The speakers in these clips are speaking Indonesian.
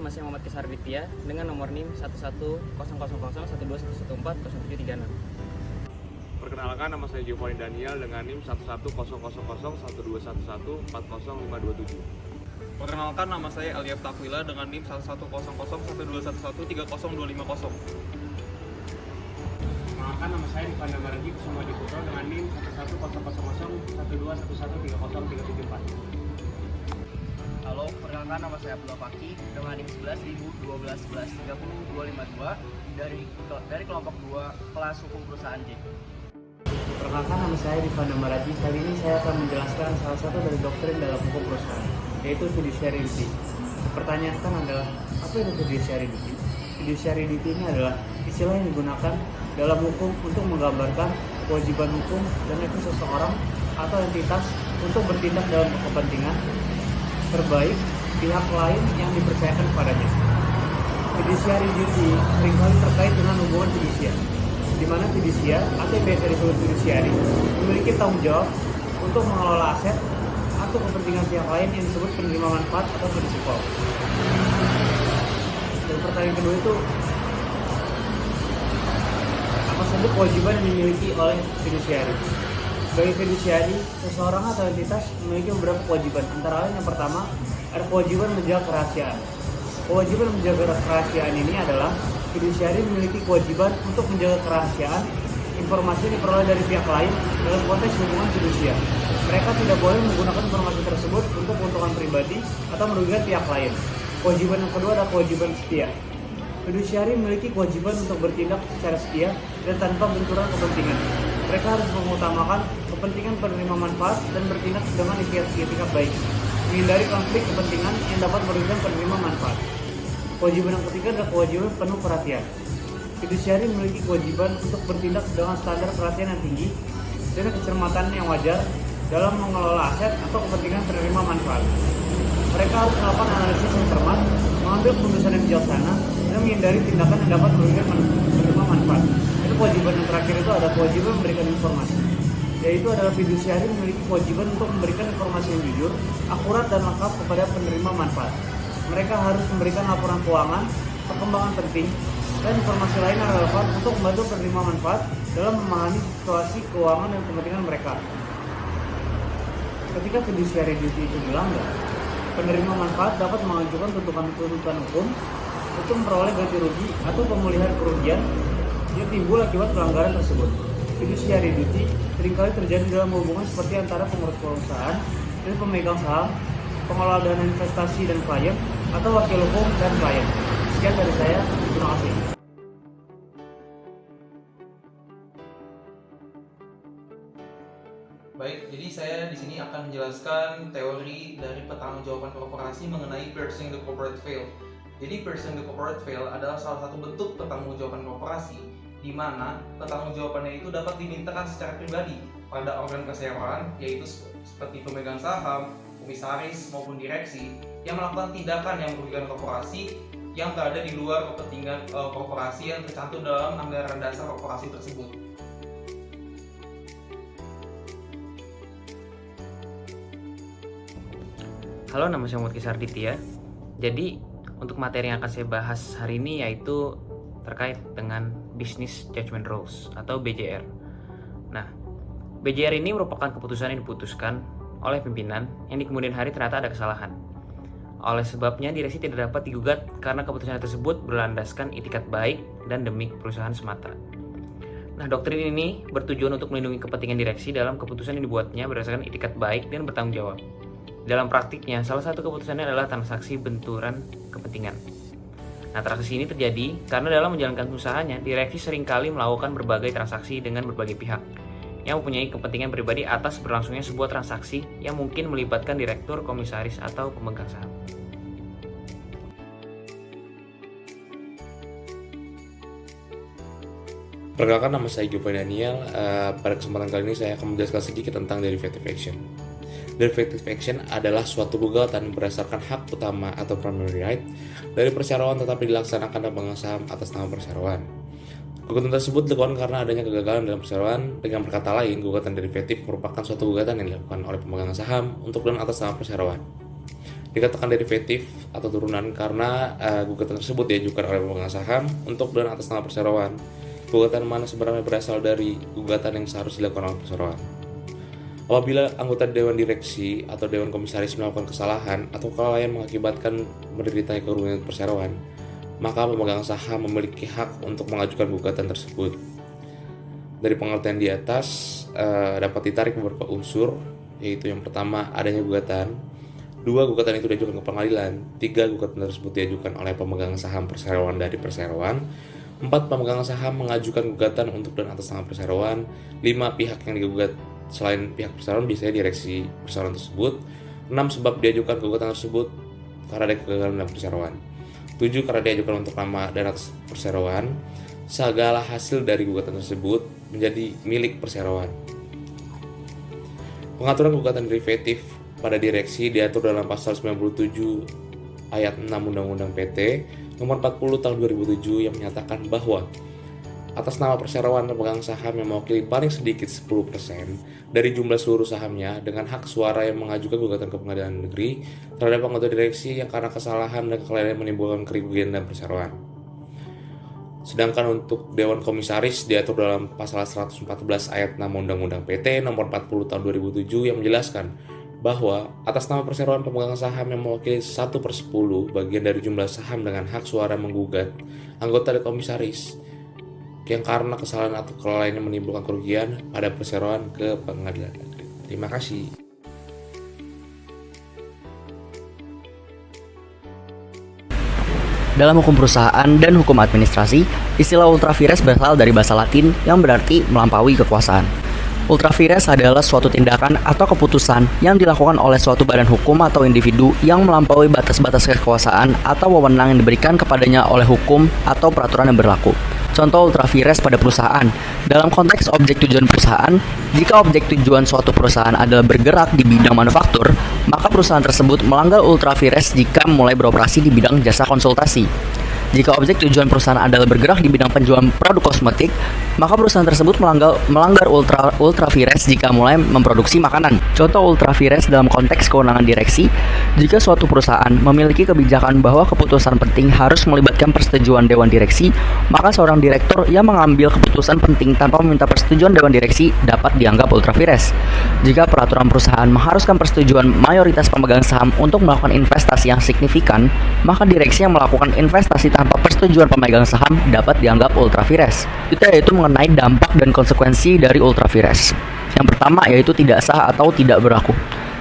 nama saya Muhammad Kisar Ditya dengan nomor NIM 11000121140736. Perkenalkan, nama saya Giovanni Daniel dengan NIM 110012114057. Perkenalkan, nama saya Eliaf Takwila dengan NIM 11001211302550. Perkenalkan, nama saya Rifan Damarji Kusuma Diputro dengan NIM 11001211303774. Halo, perkenalkan nama saya Abdullah Faki dengan NIM 11.012.11.30.252 dari kelompok 2 kelas hukum perusahaan J. Perkenalkan, nama saya Rifan Damarji. Kali ini saya akan menjelaskan salah satu dari doktrin dalam hukum perusahaan, yaitu fiduciary duty. Pertanyaan adalah, apa itu fiduciary duty? Fiduciary duty ini adalah istilah yang digunakan dalam hukum untuk menggambarkan kewajiban hukum dan etis seseorang atau entitas untuk bertindak dalam kepentingan terbaik pihak lain yang dipercayakan kepadanya. Fiduciary duty seringkali terkait dengan hubungan fidusia, di mana fidusia atau yang biasa disebut fiduciary memiliki tanggung jawab untuk mengelola aset atau kepentingan pihak lain yang disebut penerima manfaat atau prinsipal. Dan pertanyaan kedua itu, apa saja kewajiban yang dimiliki oleh fiduciary? Sebagai fiduciary, seseorang atau entitas memiliki beberapa kewajiban. Antara lain yang pertama, ada kewajiban menjaga kerahasiaan. Kewajiban menjaga kerahasiaan ini adalah fiduciary memiliki kewajiban untuk menjaga kerahasiaan informasi yang diperoleh dari pihak lain dalam konteks hubungan fidusia. Mereka tidak boleh menggunakan informasi tersebut untuk keuntungan pribadi atau merugikan pihak lain. Kewajiban yang kedua adalah kewajiban setia. Fiduciary memiliki kewajiban untuk bertindak secara setia dan tanpa benturan kepentingan. Mereka harus mengutamakan kepentingan penerima manfaat dan bertindak dengan etikat baik, menghindari konflik kepentingan yang dapat merugikan penerima manfaat. Kewajiban yang ketiga adalah kewajiban penuh perhatian. Fiduciary memiliki kewajiban untuk bertindak dengan standar perhatian yang tinggi dan kecermatan yang wajar dalam mengelola aset atau kepentingan penerima manfaat. Mereka harus melakukan analisis yang cermat, mengambil keputusan yang bijaksana, dan menghindari tindakan yang dapat merugikan penerima manfaat. Itu kewajiban yang terakhir itu ada kewajiban memberikan informasi, yaitu adalah fiduciary memiliki kewajiban untuk memberikan informasi yang jujur, akurat dan lengkap kepada penerima manfaat. Mereka harus memberikan laporan keuangan, perkembangan penting, dan informasi lain yang relevan untuk membantu penerima manfaat dalam memahami situasi keuangan dan kepentingan mereka. Ketika fiduciary duty itu dilanggar, penerima manfaat dapat mengajukan tuntutan hukum untuk memperoleh ganti rugi atau pemulihan kerugian yang timbul akibat pelanggaran tersebut. Fiduciary duty seringkali terjadi dalam hubungan seperti antara pengurus perusahaan dan pemegang saham, pengelola dana investasi dan klien, atau wakil hukum dan klien. Sekian dari saya, terima kasih. Baik, jadi saya di sini akan menjelaskan teori dari pertanggungjawaban korporasi mengenai piercing the corporate veil. Jadi piercing the corporate veil adalah salah satu bentuk pertanggungjawaban korporasi di mana pertanggungjawabannya itu dapat dimintakan secara pribadi pada organ kesejahteraan, yaitu seperti pemegang saham, komisaris maupun direksi yang melakukan tindakan yang merugikan korporasi yang berada di luar kepentingan korporasi yang tercantum dalam anggaran dasar korporasi tersebut. Halo, nama saya Muhammad Kisar Ditya. Jadi, untuk materi yang akan saya bahas hari ini yaitu terkait dengan Business Judgment Rules atau BJR. Nah, BJR ini merupakan keputusan yang diputuskan oleh pimpinan yang di kemudian hari ternyata ada kesalahan. Oleh sebabnya, direksi tidak dapat digugat karena keputusan tersebut berlandaskan itikat baik dan demi perusahaan semata. Nah, doktrin ini bertujuan untuk melindungi kepentingan direksi dalam keputusan yang dibuatnya berdasarkan itikat baik dan bertanggung jawab. Dalam praktiknya, salah satu keputusannya adalah transaksi benturan kepentingan. Nah, transaksi ini terjadi karena dalam menjalankan usahanya, direksi seringkali melakukan berbagai transaksi dengan berbagai pihak yang mempunyai kepentingan pribadi atas berlangsungnya sebuah transaksi yang mungkin melibatkan direktur, komisaris, atau pemegang saham. Perkenalkan, nama saya Giovanni Daniel. Pada kesempatan kali ini saya akan menjelaskan sedikit tentang derivative action. Derivative action adalah suatu gugatan berdasarkan hak utama atau primary right dari perseroan tetapi dilaksanakan oleh pemegang saham atas nama perseroan. Gugatan tersebut dilakukan karena adanya kegagalan dalam perseroan. Dengan berkata lain, gugatan derivatif merupakan suatu gugatan yang dilakukan oleh pemegang saham untuk dan atas nama perseroan. Dikatakan derivatif atau turunan karena gugatan tersebut diajukan oleh pemegang saham untuk dan atas nama perseroan. Gugatan mana sebenarnya berasal dari gugatan yang seharusnya dilakukan oleh perseroan. Apabila anggota dewan direksi atau dewan komisaris melakukan kesalahan atau kelalaian mengakibatkan menderitanya kerugian perseroan, maka pemegang saham memiliki hak untuk mengajukan gugatan tersebut. Dari pengertian di atas dapat ditarik beberapa unsur, yaitu yang pertama adanya gugatan, 2 gugatan itu diajukan ke pengadilan, 3 gugatan tersebut diajukan oleh pemegang saham perseroan dari perseroan, 4 pemegang saham mengajukan gugatan untuk dan atas nama perseroan, 5 pihak yang digugat selain pihak perseroan biasanya direksi perseroan tersebut, 6 sebab diajukan gugatan tersebut karena ada kegagalan dalam perseroan, 7 karena diajukan untuk nama dan atas perseroan, segala hasil dari gugatan tersebut menjadi milik perseroan. Pengaturan gugatan derivatif pada direksi diatur dalam pasal 97 ayat 6 Undang-Undang PT nomor 40 tahun 2007 yang menyatakan bahwa atas nama perseroan pemegang saham yang mewakili paling sedikit 10% dari jumlah seluruh sahamnya dengan hak suara yang mengajukan gugatan ke pengadilan negeri terhadap anggota direksi yang karena kesalahan dan kelalaian menimbulkan kerugian dan perseroan. Sedangkan untuk dewan komisaris diatur dalam pasal 114 ayat 6 Undang-Undang PT nomor 40 tahun 2007 yang menjelaskan bahwa atas nama perseroan pemegang saham yang mewakili 1/10 bagian dari jumlah saham dengan hak suara menggugat anggota dewan komisaris yang karena kesalahan atau kelalaian yang menimbulkan kerugian pada perseroan ke pengadilan negeri. Terima kasih. Dalam hukum perusahaan dan hukum administrasi, istilah ultra vires berasal dari bahasa Latin yang berarti melampaui kekuasaan. Ultra vires adalah suatu tindakan atau keputusan yang dilakukan oleh suatu badan hukum atau individu yang melampaui batas-batas kekuasaan atau wewenang yang diberikan kepadanya oleh hukum atau peraturan yang berlaku. Contoh ultra vires pada perusahaan. Dalam konteks objek tujuan perusahaan, jika objek tujuan suatu perusahaan adalah bergerak di bidang manufaktur, maka perusahaan tersebut melanggar ultra vires jika mulai beroperasi di bidang jasa konsultasi. Jika objek tujuan perusahaan adalah bergerak di bidang penjualan produk kosmetik, maka perusahaan tersebut melanggar ultra vires jika mulai memproduksi makanan. Contoh ultra vires dalam konteks kewenangan direksi, jika suatu perusahaan memiliki kebijakan bahwa keputusan penting harus melibatkan persetujuan dewan direksi, maka seorang direktur yang mengambil keputusan penting tanpa meminta persetujuan dewan direksi dapat dianggap ultra vires. Jika peraturan perusahaan mengharuskan persetujuan mayoritas pemegang saham untuk melakukan investasi yang signifikan, maka direksi yang melakukan investasi tanpa persetujuan pemegang saham dapat dianggap ultra vires. Itu yaitu mengenai dampak dan konsekuensi dari ultra vires. Yang pertama yaitu tidak sah atau tidak berlaku.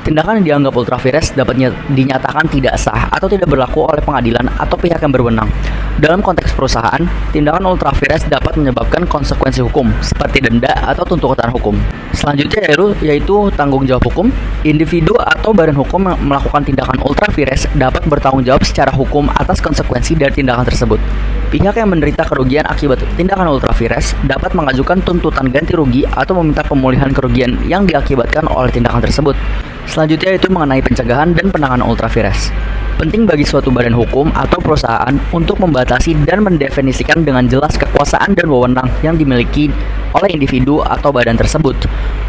Tindakan yang dianggap ultra vires dapat dinyatakan tidak sah atau tidak berlaku oleh pengadilan atau pihak yang berwenang. Dalam konteks perusahaan, tindakan ultra vires dapat menyebabkan konsekuensi hukum seperti denda atau tuntutan hukum. Selanjutnya yaitu tanggung jawab hukum. Individu atau badan hukum yang melakukan tindakan ultra vires dapat bertanggung jawab secara hukum atas konsekuensi dari tindakan tersebut. Pihak yang menderita kerugian akibat tindakan ultra vires dapat mengajukan tuntutan ganti rugi atau meminta pemulihan kerugian yang diakibatkan oleh tindakan tersebut. Selanjutnya itu mengenai pencegahan dan penanganan ultra vires. Penting bagi suatu badan hukum atau perusahaan untuk membatasi dan mendefinisikan dengan jelas kekuasaan dan wewenang yang dimiliki oleh individu atau badan tersebut.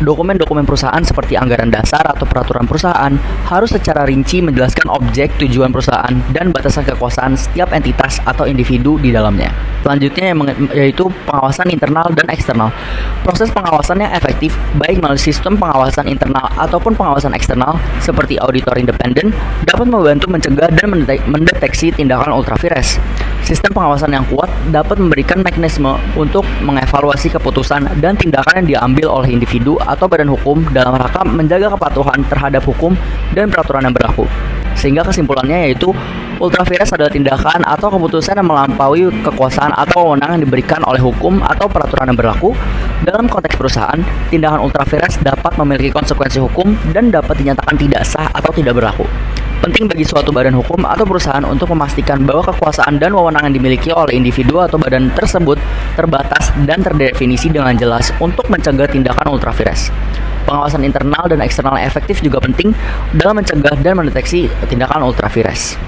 Dokumen-dokumen perusahaan seperti anggaran dasar atau peraturan perusahaan harus secara rinci menjelaskan objek tujuan perusahaan dan batasan kekuasaan setiap entitas atau individu di dalamnya. Selanjutnya yaitu pengawasan internal dan eksternal. Proses pengawasan yang efektif baik melalui sistem pengawasan internal ataupun pengawasan eksternal seperti auditor independen dapat membantu mencegah dan mendeteksi tindakan ultra vires. Sistem pengawasan yang kuat dapat memberikan mekanisme untuk mengevaluasi keputusan dan tindakan yang diambil oleh individu atau badan hukum dalam rangka menjaga kepatuhan terhadap hukum dan peraturan yang berlaku. Sehingga kesimpulannya yaitu ultra vires adalah tindakan atau keputusan yang melampaui kekuasaan atau wewenang yang diberikan oleh hukum atau peraturan yang berlaku. Dalam konteks perusahaan, tindakan ultra vires dapat memiliki konsekuensi hukum dan dapat dinyatakan tidak sah atau tidak berlaku. Penting bagi suatu badan hukum atau perusahaan untuk memastikan bahwa kekuasaan dan wewenang yang dimiliki oleh individu atau badan tersebut terbatas dan terdefinisi dengan jelas untuk mencegah tindakan ultra vires. Pengawasan internal dan eksternal efektif juga penting dalam mencegah dan mendeteksi tindakan ultra vires.